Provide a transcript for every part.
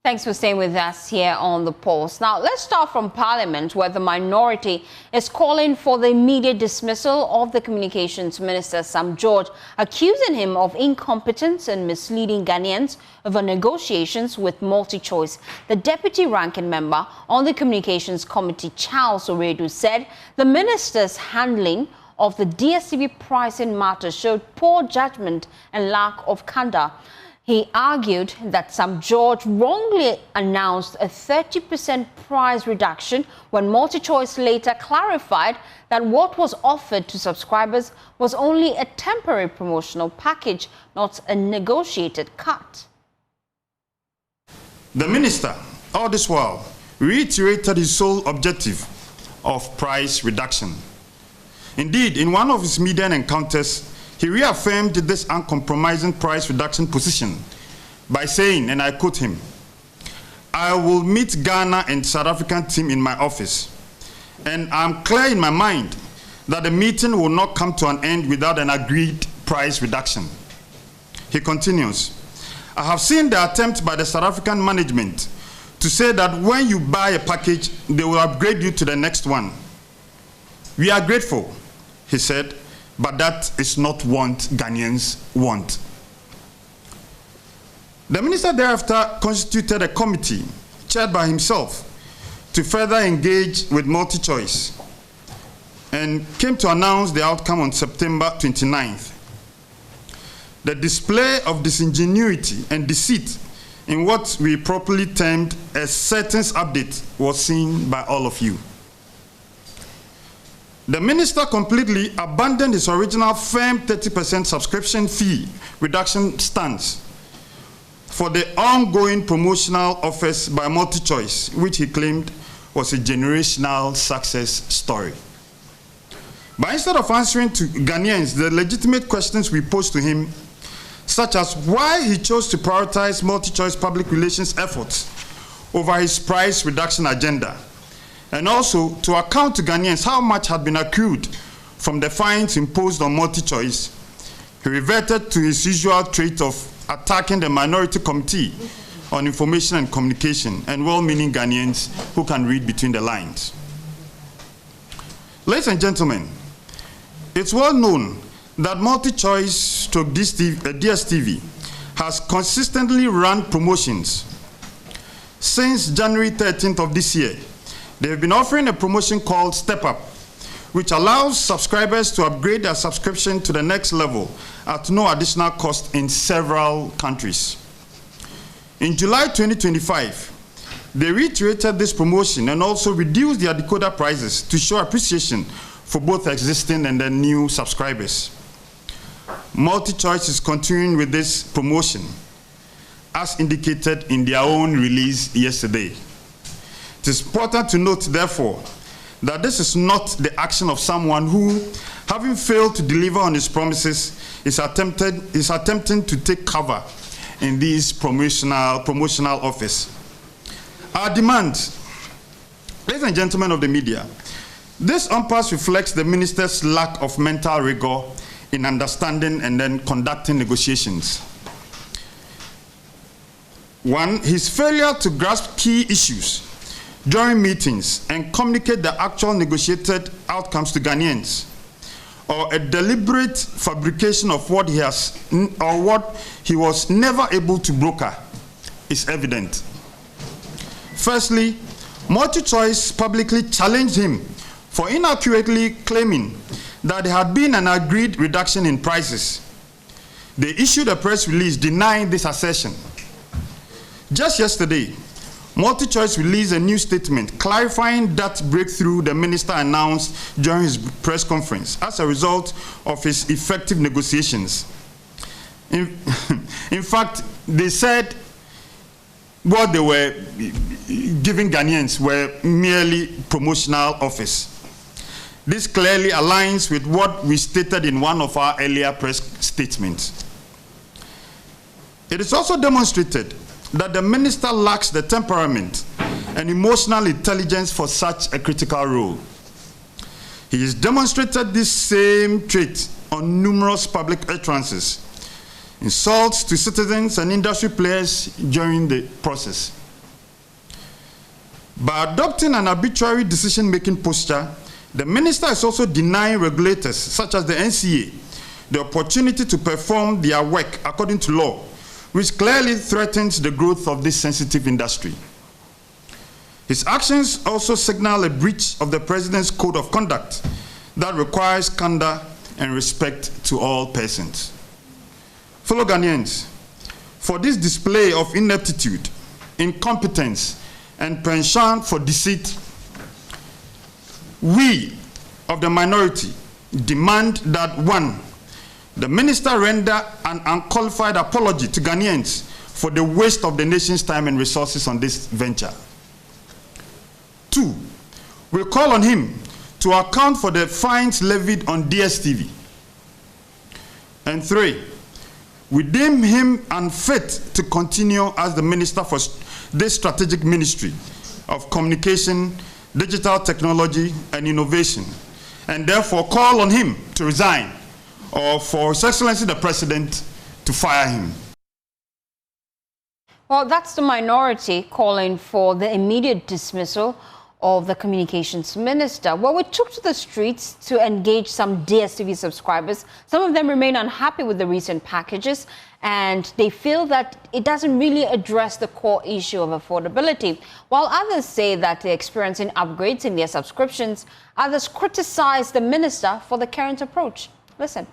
Thanks for staying with us here on The Pulse. Now, let's start from Parliament, where the minority is calling for the immediate dismissal of the Communications Minister, Sam George, accusing him of incompetence and misleading Ghanaians over negotiations with MultiChoice. The deputy ranking member on the Communications Committee, Charles Oredu, said the minister's handling of the DSTV pricing matter showed poor judgment and lack of candor. He argued that Sam George wrongly announced a 30% price reduction when MultiChoice later clarified that what was offered to subscribers was only a temporary promotional package, not a negotiated cut. The minister, all this while, reiterated his sole objective of price reduction. Indeed, in one of his media encounters, he reaffirmed this uncompromising price reduction position by saying, and I quote him, "I will meet Ghana and South African team in my office, and I'm clear in my mind that the meeting will not come to an end without an agreed price reduction." He continues, "I have seen the attempt by the South African management to say that when you buy a package, they will upgrade you to the next one. We are grateful," he said, "but that is not what Ghanaians want." The minister thereafter constituted a committee chaired by himself to further engage with MultiChoice and came to announce the outcome on September 29th. The display of disingenuity and deceit in what we properly termed a sentence update was seen by all of you. The minister completely abandoned his original firm 30% subscription fee reduction stance for the ongoing promotional offers by MultiChoice, which he claimed was a generational success story. But instead of answering to Ghanaians the legitimate questions we posed to him, such as why he chose to prioritize MultiChoice public relations efforts over his price reduction agenda, and also to account to Ghanaians how much had been accrued from the fines imposed on MultiChoice, he reverted to his usual trait of attacking the Minority Committee on Information and Communication and well-meaning Ghanaians who can read between the lines. Ladies and gentlemen, it's well known that MultiChoice DSTV has consistently run promotions. Since January 13th of this year, they have been offering a promotion called Step Up, which allows subscribers to upgrade their subscription to the next level at no additional cost in several countries. In July 2025, they reiterated this promotion and also reduced their decoder prices to show appreciation for both existing and the new subscribers. MultiChoice is continuing with this promotion, as indicated in their own release yesterday. It is important to note, therefore, that this is not the action of someone who, having failed to deliver on his promises, is attempting to take cover in these promotional offers. Our demand, ladies and gentlemen of the media, this impasse reflects the minister's lack of mental rigor in understanding and then conducting negotiations. One, his failure to grasp key issues during meetings and communicate the actual negotiated outcomes to Ghanaians, or a deliberate fabrication of what he was never able to broker, is evident. Firstly, MultiChoice publicly challenged him for inaccurately claiming that there had been an agreed reduction in prices. They issued a press release denying this assertion. Just yesterday, MultiChoice released a new statement clarifying that breakthrough the minister announced during his press conference as a result of his effective negotiations. In fact, they said what they were giving Ghanaians were merely promotional offers. This clearly aligns with what we stated in one of our earlier press statements. It is also demonstrated that the minister lacks the temperament and emotional intelligence for such a critical role. He has demonstrated this same trait on numerous public utterances, insults to citizens and industry players during the process. By adopting an arbitrary decision-making posture, the minister is also denying regulators, such as the NCA, the opportunity to perform their work according to law, which clearly threatens the growth of this sensitive industry. His actions also signal a breach of the President's Code of Conduct that requires candor and respect to all persons. Fellow Ghanaians, for this display of ineptitude, incompetence, and penchant for deceit, we of the minority demand that 1, the minister render an unqualified apology to Ghanaians for the waste of the nation's time and resources on this venture. 2, we call on him to account for the fines levied on DSTV. And 3, we deem him unfit to continue as the minister for this strategic ministry of communication, digital technology, and innovation, and therefore call on him to resign, or for His Excellency the President to fire him. Well, that's the minority calling for the immediate dismissal of the communications minister. Well, we took to the streets to engage some DSTV subscribers. Some of them remain unhappy with the recent packages, and they feel that it doesn't really address the core issue of affordability. While others say that they're experiencing upgrades in their subscriptions, others criticize the minister for the current approach. Listen.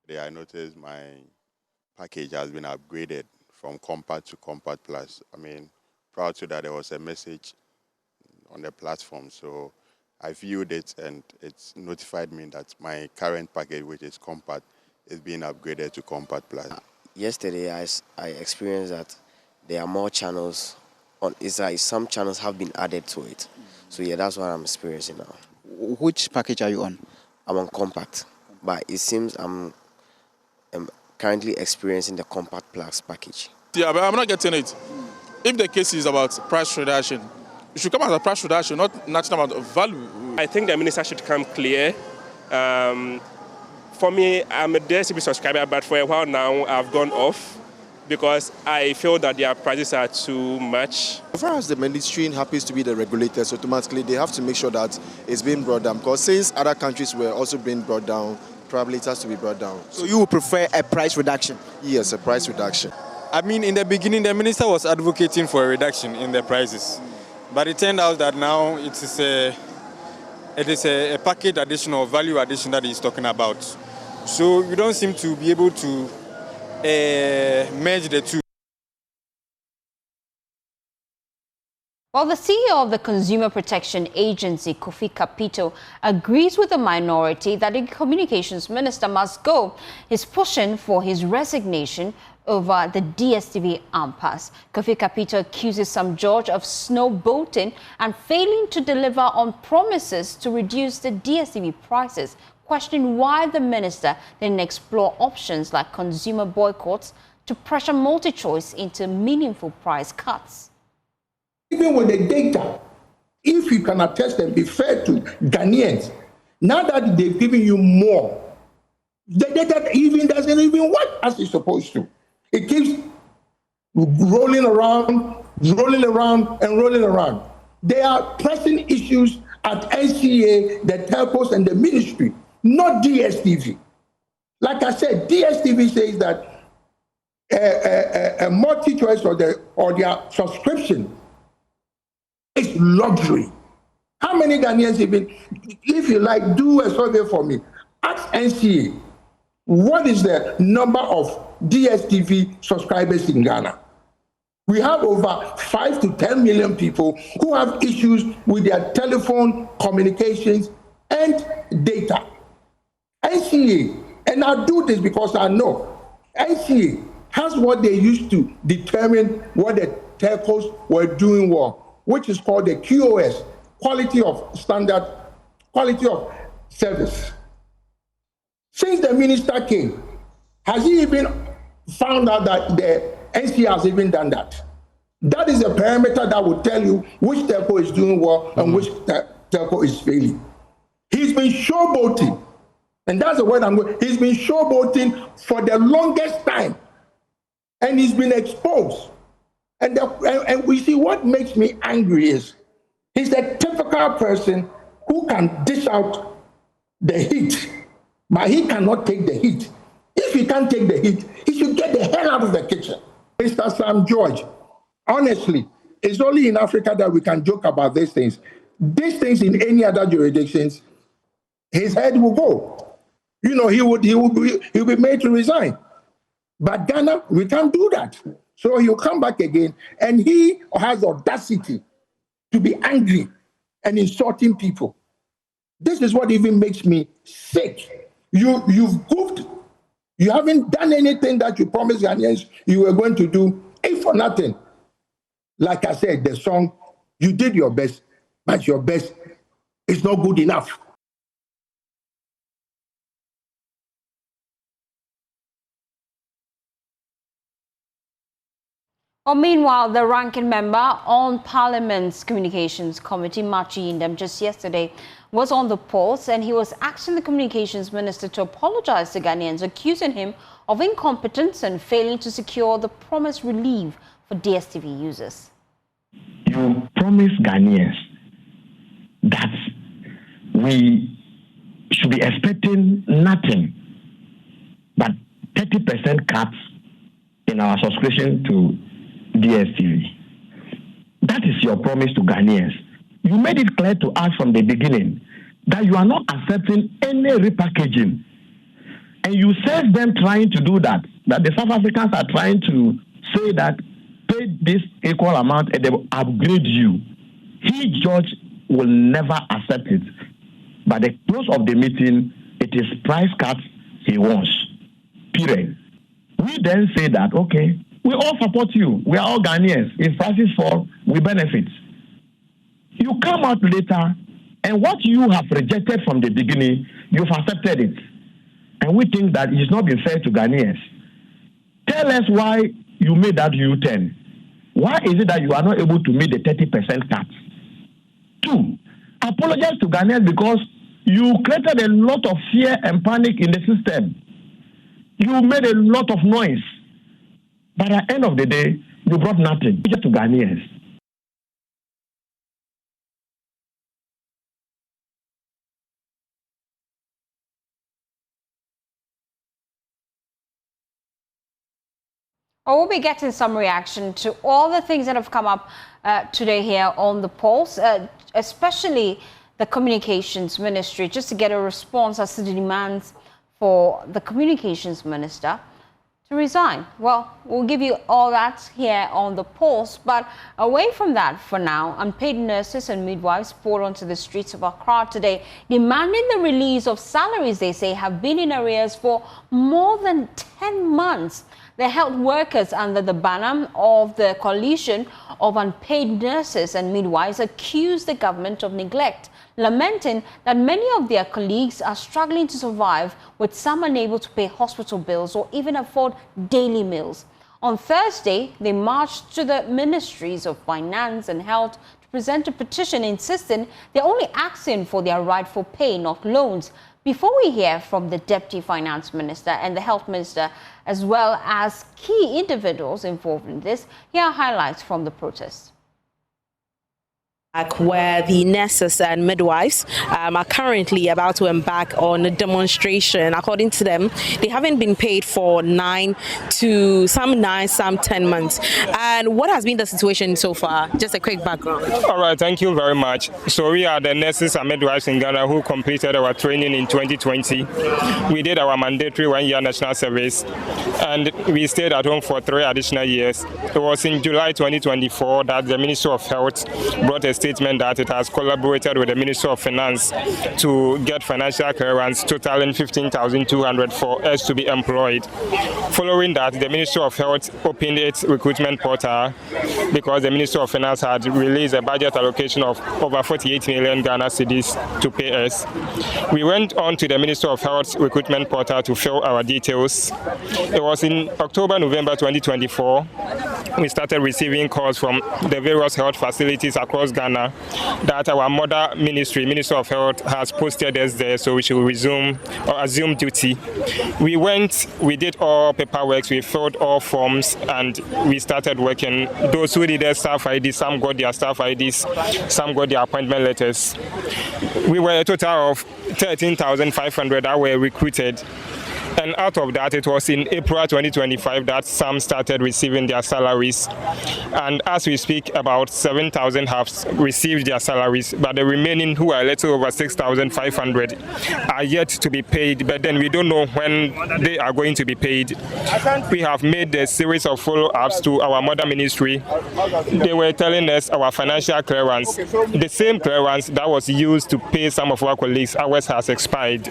I noticed my package has been upgraded from Compact to Compact Plus. I mean, prior to that, there was a message on the platform, so I viewed it and it's notified me that my current package, which is Compact, is being upgraded to Compact Plus. Yesterday, I experienced that there are more channels on. It's like some channels have been added to it. So yeah, that's what I'm experiencing now. Which package are you on? I'm on Compact, but it seems I'm currently experiencing the Compact Plus package. Yeah, but I'm not getting it. If the case is about price reduction, it should come as a price reduction, not national amount of value. I think the minister should come clear. For me, I'm a DSTV subscriber, but for a while now, I've gone off because I feel that their prices are too much. As far as the ministry happens to be the regulators, automatically they have to make sure that it's being brought down, because since other countries were also being brought down, probably it has to be brought down. So you would prefer a price reduction? Yes, a price reduction. I mean, in the beginning, the minister was advocating for a reduction in the prices. But it turned out that now it is a package addition or value addition that he's talking about. So we don't seem to be able to merge the two. Well, the CEO of the Consumer Protection Agency, Kofi Kapito, agrees with the minority that the communications minister must go. He's pushing for his resignation over the DSTV impasse. Kofi Kapito accuses Sam George of snowboating and failing to deliver on promises to reduce the DSTV prices, questioning why the minister didn't explore options like consumer boycotts to pressure MultiChoice into meaningful price cuts. Even with the data, if you can attest and be fair to Ghanaians, now that they've given you more, the data even doesn't even work as it's supposed to. It keeps rolling around, rolling around, and rolling around. There are pressing issues at NCA, the telcos, and the ministry, not DSTV. Like I said, DSTV says that a multi-choice or their subscription is luxury. How many Ghanaians even, if you like, do a survey for me. Ask NCA, what is the number of DSTV subscribers in Ghana? We have over 5 to 10 million people who have issues with their telephone, communications, and data. NCA, and I do this because I know, NCA has what they used to determine what the telcos were doing well, which is called the QoS, quality of standard, quality of service. Since the minister came, has he even found out that the NCA has even done that? That is a parameter that will tell you which telco is doing well and which telco is failing. He's been showboating, and that's the word I'm going. He's been showboating for the longest time, and he's been exposed. And we see what makes me angry is he's a typical person who can dish out the heat, but he cannot take the heat. If he can't take the heat, he should get the hell out of the kitchen. Mr. Sam George, honestly, it's only in Africa that we can joke about these things. These things in any other jurisdictions, his head will go. You know, he'll be made to resign. But Ghana, we can't do that. So he'll come back again, and he has audacity to be angry and insulting people. This is what even makes me sick. You've goofed. You haven't done anything that you promised Ghanaians you were going to do, if for nothing. Like I said, the song, you did your best, but your best is not good enough. Well, meanwhile, the ranking member on Parliament's Communications Committee, Machi Indem, just yesterday was on the polls, and he was asking the Communications Minister to apologize to Ghanaians, accusing him of incompetence and failing to secure the promised relief for DSTV users. You promised Ghanaians that we should be expecting nothing but 30% cuts in our subscription to DSTV. That is your promise to Ghanaians. You made it clear to us from the beginning that you are not accepting any repackaging. And you said them trying to do that the South Africans are trying to say that pay this equal amount and they will upgrade you. He, George, will never accept it. By the close of the meeting, it is price cuts he wants. Period. We then say that, okay, we all support you. We are all Ghanaians. If prices fall, we benefit. You come out later, and what you have rejected from the beginning, you've accepted it. And we think that it's not been fair to Ghanaians. Tell us why you made that U-turn. Why is it that you are not able to meet the 30% cut? 2, apologize to Ghanaians because you created a lot of fear and panic in the system. You made a lot of noise. But at the end of the day, you brought nothing just to Ghanaians. We'll be getting some reaction to all the things that have come up today here on the polls, especially the Communications Ministry, just to get a response as to the demands for the Communications Minister to resign. Well, we'll give you all that here on the polls, but away from that for now, unpaid nurses and midwives poured onto the streets of Accra today, demanding the release of salaries they say have been in arrears for more than 10 months. The health workers under the banner of the coalition of unpaid nurses and midwives accused the government of neglect, lamenting that many of their colleagues are struggling to survive, with some unable to pay hospital bills or even afford daily meals. On Thursday, they marched to the Ministries of Finance and Health to present a petition insisting they're only asking for their rightful pay, not loans. Before we hear from the Deputy Finance Minister and the Health Minister, as well as key individuals involved in this, here are highlights from the protest. Where the nurses and midwives are currently about to embark on a demonstration. According to them, they haven't been paid for 9 to some 9, some 10 months. And what has been the situation so far? Just a quick background. All right, thank you very much. So we are the nurses and midwives in Ghana who completed our training in 2020. We did our mandatory 1-year national service, and we stayed at home for 3 additional years. It was in July 2024 that the Ministry of Health brought a statement that it has collaborated with the Ministry of Finance to get financial clearance totaling 15,200 for us to be employed. Following that, the Ministry of Health opened its recruitment portal because the Ministry of Finance had released a budget allocation of over 48 million Ghana cedis to pay us. We went on to the Ministry of Health recruitment portal to fill our details. It was in October, November 2024 we started receiving calls from the various health facilities across Ghana that our mother ministry, Minister of Health, has posted us there, so we should resume or assume duty. We went, we did all paperwork, we filled all forms, and we started working. Those who did their staff ID, some got their staff IDs, some got their appointment letters. We were a total of 13,500 that were recruited. And out of that, it was in April 2025 that some started receiving their salaries. And as we speak, about 7,000 have received their salaries, but the remaining, who are a little over 6,500, are yet to be paid. But then we don't know when they are going to be paid. We have made a series of follow-ups to our mother ministry. They were telling us our financial clearance, the same clearance that was used to pay some of our colleagues, ours has expired.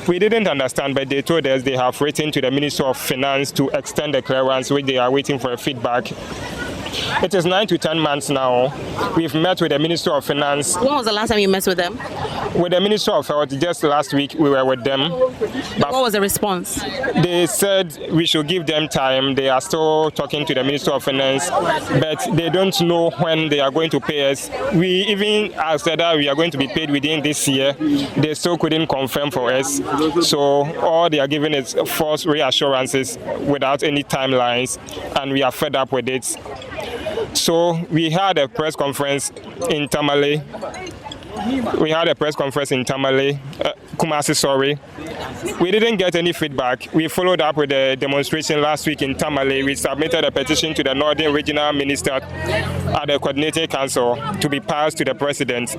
We didn't understand, but they told us they have written to the Minister of Finance to extend the clearance, which they are waiting for a feedback. It is 9 to 10 months now. We've met with the Minister of Finance. When was the last time you met with them? With the Minister of Health, just last week we were with them. But what was the response? They said we should give them time. They are still talking to the Minister of Finance, but they don't know when they are going to pay us. We even asked that we are going to be paid within this year. They still couldn't confirm for us. So all they are giving is false reassurances without any timelines, and we are fed up with it. So we had a press conference in Tamale. Kumasi, sorry. We didn't get any feedback. We followed up with a demonstration last week in Tamale. We submitted a petition to the Northern Regional Minister at the Coordinating Council to be passed to the President.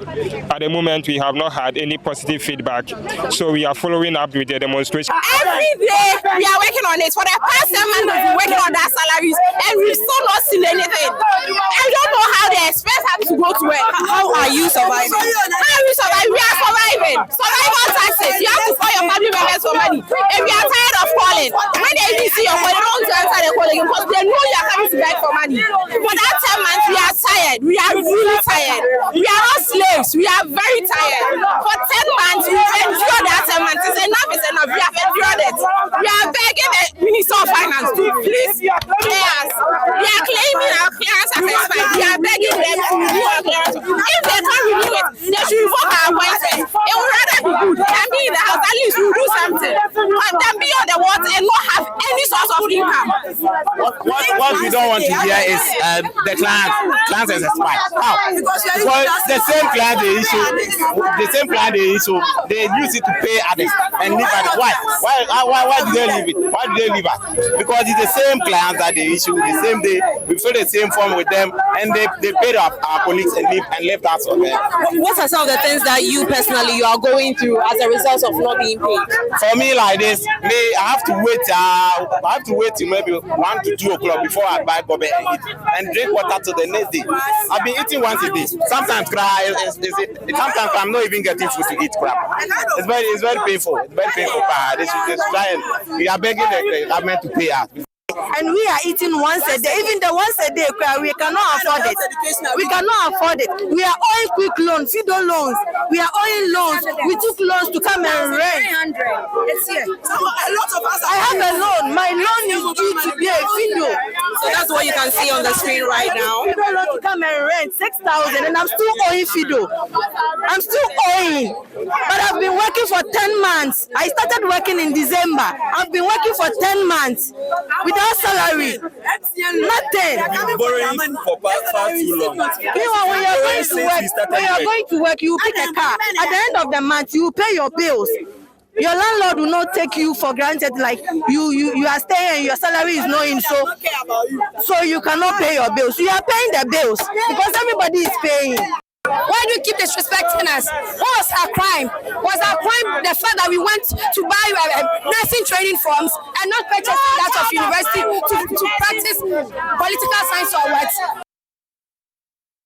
At the moment, we have not had any positive feedback. So we are following up with the demonstration. Every day, we are working on it. For the past 7 months, we've been working on that salaries, and we've still not seen anything. I don't know how the express have to go to work. How are you surviving? How we survive? We are surviving. Survival taxes. You have to call your family members for money. And we are tired of calling. When they even see your call, they don't answer the call again because they know you are coming to beg for money. For that 10 months, we are tired. We are really tired. We are not slaves. We are very tired. For 10 months, we've endured that 10 months. It's enough. It's enough. We have endured it. We are begging the Minister of Finance to please pay us. We are claiming our clearance has expired. We are begging them to renew our clearance. If they can't renew it, they should revoke our appointment. It would rather be good than be in the house. At least we'll do something. And then be on the water and not have any source of income. What we don't want to hear is the client has expired. How? Because the same client they issue, they use it to pay others and leave others. Why do they leave it? Why do they leave us? Because it's the same clients that they issue the same day. We fill the same form with them, and they paid our colleagues and left us for them. What are some of the things that you personally are going through as a result of not being paid? For me, like this, I have to wait till maybe 1 to 2 o'clock before I buy gobe and eat and drink water till the next day. I've been eating once a day. Sometimes sometimes I'm not even getting food to eat. It's very painful. It's very painful. They should just try and we are begging the government to pay us. And we are eating once a day. Even the once a day, we cannot afford it. We cannot afford it. We are owing quick loans, FIDO loans. We are owing loans. We took loans to come and rent. It's here. I have a loan. My loan is due to be a FIDO. So that's what you can see on the screen right now. FIDO loan to come and rent 6,000, and I'm still owing FIDO. I'm still owing. But I've been working for 10 months. I started working in December. I've been working for 10 months. Without salary, nothing. Borrowing for far too long. When you're going to work, you pick a car. At the end of the month, you pay your bills. Your landlord will not take you for granted, like you are staying and your salary is not in, so you cannot pay your bills. You are paying the bills because everybody is paying. Why do you keep disrespecting us? What was our crime? Was our crime the fact that we went to buy nursing training forms and not purchasing that of university to practice political science or what?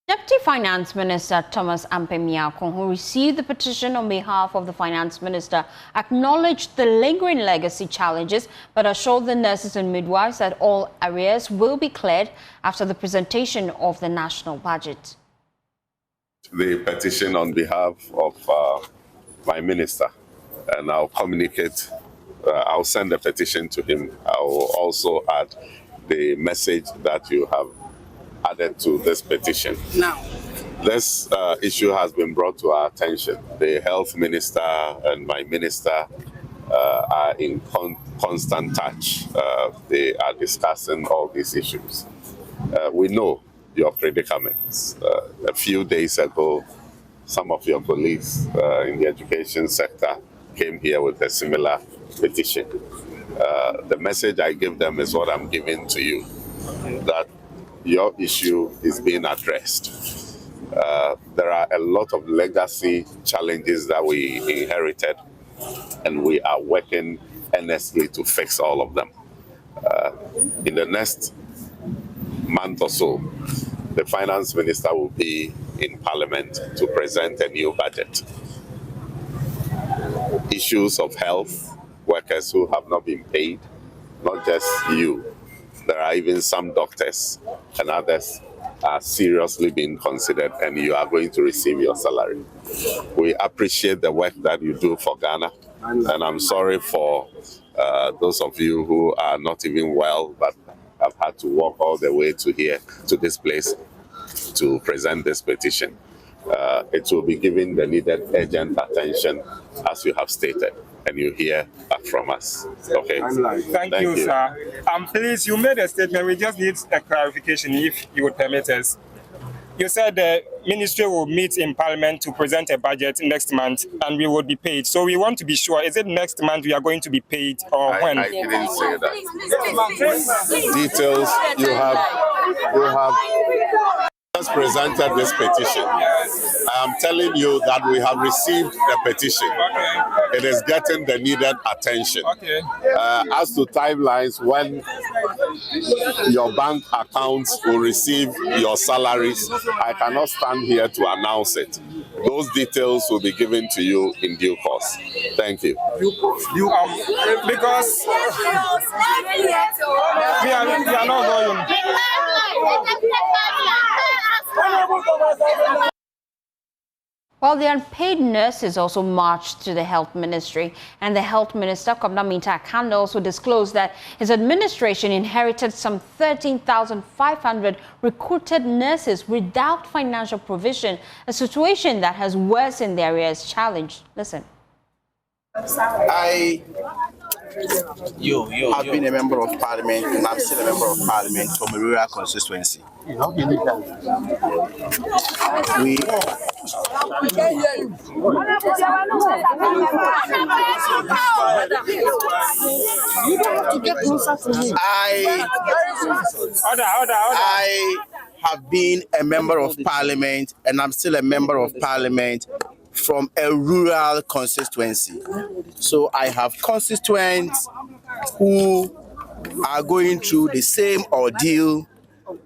Deputy Finance Minister Thomas Ampem-Nyakon, who received the petition on behalf of the Finance Minister, acknowledged the lingering legacy challenges but assured the nurses and midwives that all arrears will be cleared after the presentation of the national budget. The petition on behalf of my minister, and I'll communicate, I'll send the petition to him. I will also add the message that you have added to this petition. Now, this issue has been brought to our attention. The health minister and my minister are in constant touch. They are discussing all these issues. We know your predicaments. A few days ago, some of your colleagues in the education sector came here with a similar petition. The message I give them is what I'm giving to you, that your issue is being addressed. There are a lot of legacy challenges that we inherited, and we are working earnestly to fix all of them. In the next month or so, the finance minister will be in Parliament to present a new budget. Issues of health, workers who have not been paid, not just you. There are even some doctors and others are seriously being considered, and you are going to receive your salary. We appreciate the work that you do for Ghana, and I'm sorry for those of you who are not even well, but have had to walk all the way to here, to this place, to present this petition. It will be given the needed urgent attention, as you have stated, and you hear back from us. Okay. Thank you, sir. Please, you made a statement. We just need a clarification, if you would permit us. You said the ministry will meet in Parliament to present a budget next month, and we will be paid. So we want to be sure, is it next month we are going to be paid, or when? I didn't say that. Details, you have just presented this petition. I am telling you that we have received the petition. It is getting the needed attention. As to timelines, when your bank accounts will receive your salaries, I cannot stand here to announce it. Those details will be given to you in due course. Thank you. Because we are not going. Well, the unpaid nurses also marched to the health ministry, and the health minister, Kokode-Nwamase, also disclosed that his administration inherited some 13,500 recruited nurses without financial provision, a situation that has worsened the area's challenge. Listen. I have been a member of parliament, and I'm still a member of parliament from a rural constituency. We I have been a member of parliament, and I'm still a member of parliament from a rural constituency. So I have constituents who are going through the same ordeal.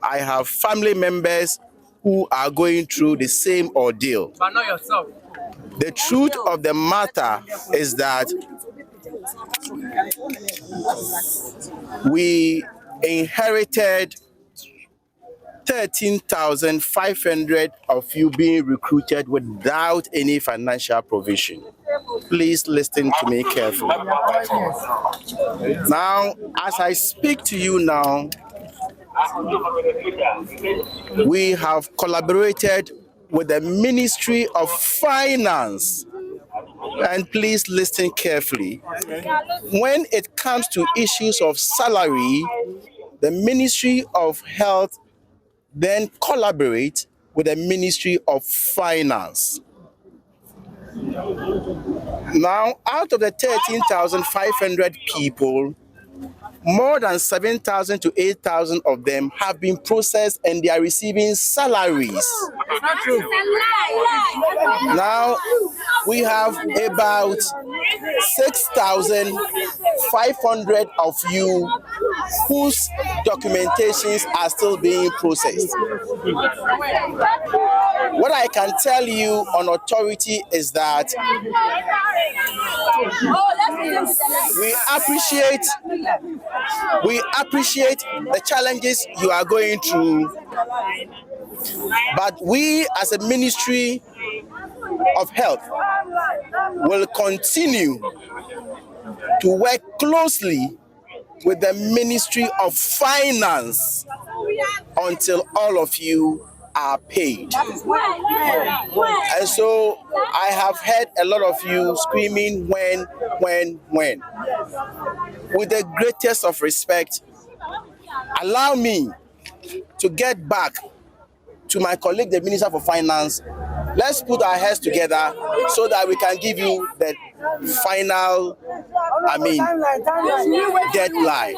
I have family members who are going through the same ordeal. But not yourself. The truth of the matter is that we inherited 13,500 of you being recruited without any financial provision. Please listen to me carefully. Now, as I speak to you now, we have collaborated with the Ministry of Finance. And please listen carefully. When it comes to issues of salary, the Ministry of Health then collaborate with the Ministry of Finance. Now, out of the 13,500 people, more than 7,000 to 8,000 of them have been processed and they are receiving salaries. Now, we have about 6,500 of you whose documentations are still being processed. What I can tell you on authority is that we appreciate the challenges you are going through, but we as a Ministry of Health will continue to work closely with the Ministry of Finance until all of you are paid. And so I have heard a lot of you screaming, when. With the greatest of respect, allow me to get back to my colleague, the Minister for Finance. Let's put our heads together so that we can give you the final, deadline.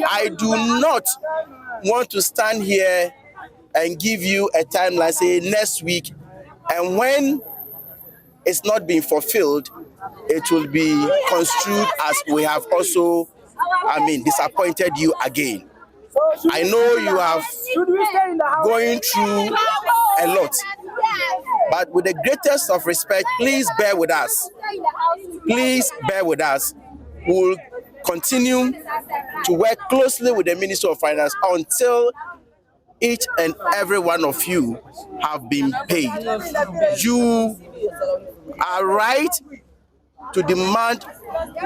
I do not want to stand here and give you a timeline, say next week, and when it's not being fulfilled, it will be construed as we have also, disappointed you again. I know you have going through a lot, but with the greatest of respect, please bear with us. Please bear with us. We'll continue to work closely with the Minister of Finance until each and every one of you have been paid. You are right to demand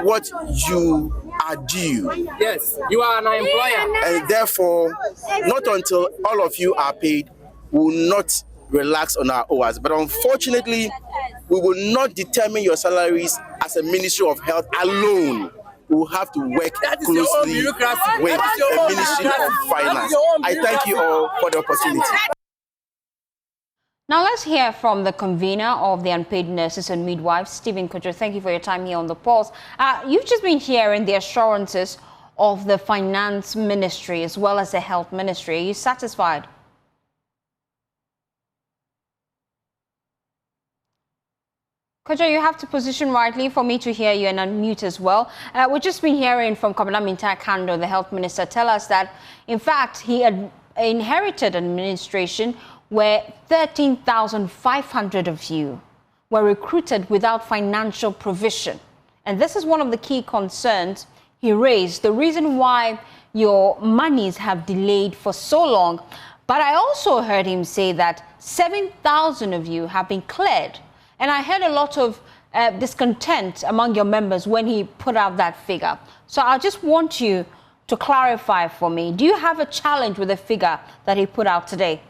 what you are due. Yes, you are an employer. And therefore, not until all of you are paid, we will not relax on our hours. But unfortunately, we will not determine your salaries as a Ministry of Health alone. We will have to work closely with the Ministry of Finance. I thank you all for the opportunity. Now let's hear from the convener of the unpaid nurses and midwives, Stephen Kojo. Thank you for your time here on The Pulse. You've just been hearing the assurances of the Finance Ministry as well as the Health Ministry. Are you satisfied? Kojo, you have to position rightly for me to hear you and unmute as well. We've just been hearing from Kwabena Mintae-Kando, the Health Minister, tell us that, in fact, he had inherited an administration where 13,500 of you were recruited without financial provision. And this is one of the key concerns he raised, the reason why your monies have delayed for so long. But I also heard him say that 7,000 of you have been cleared. And I heard a lot of discontent among your members when he put out that figure. So I just want you to clarify for me. Do you have a challenge with the figure that he put out today?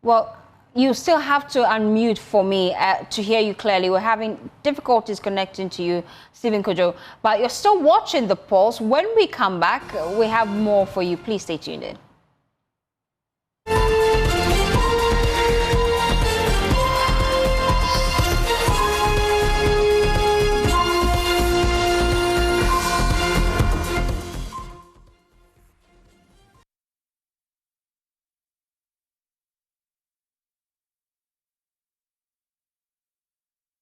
Well, you still have to unmute for me to hear you clearly. We're having difficulties connecting to you, Stephen Kojo, but you're still watching The Pulse. When we come back, we have more for you. Please stay tuned in.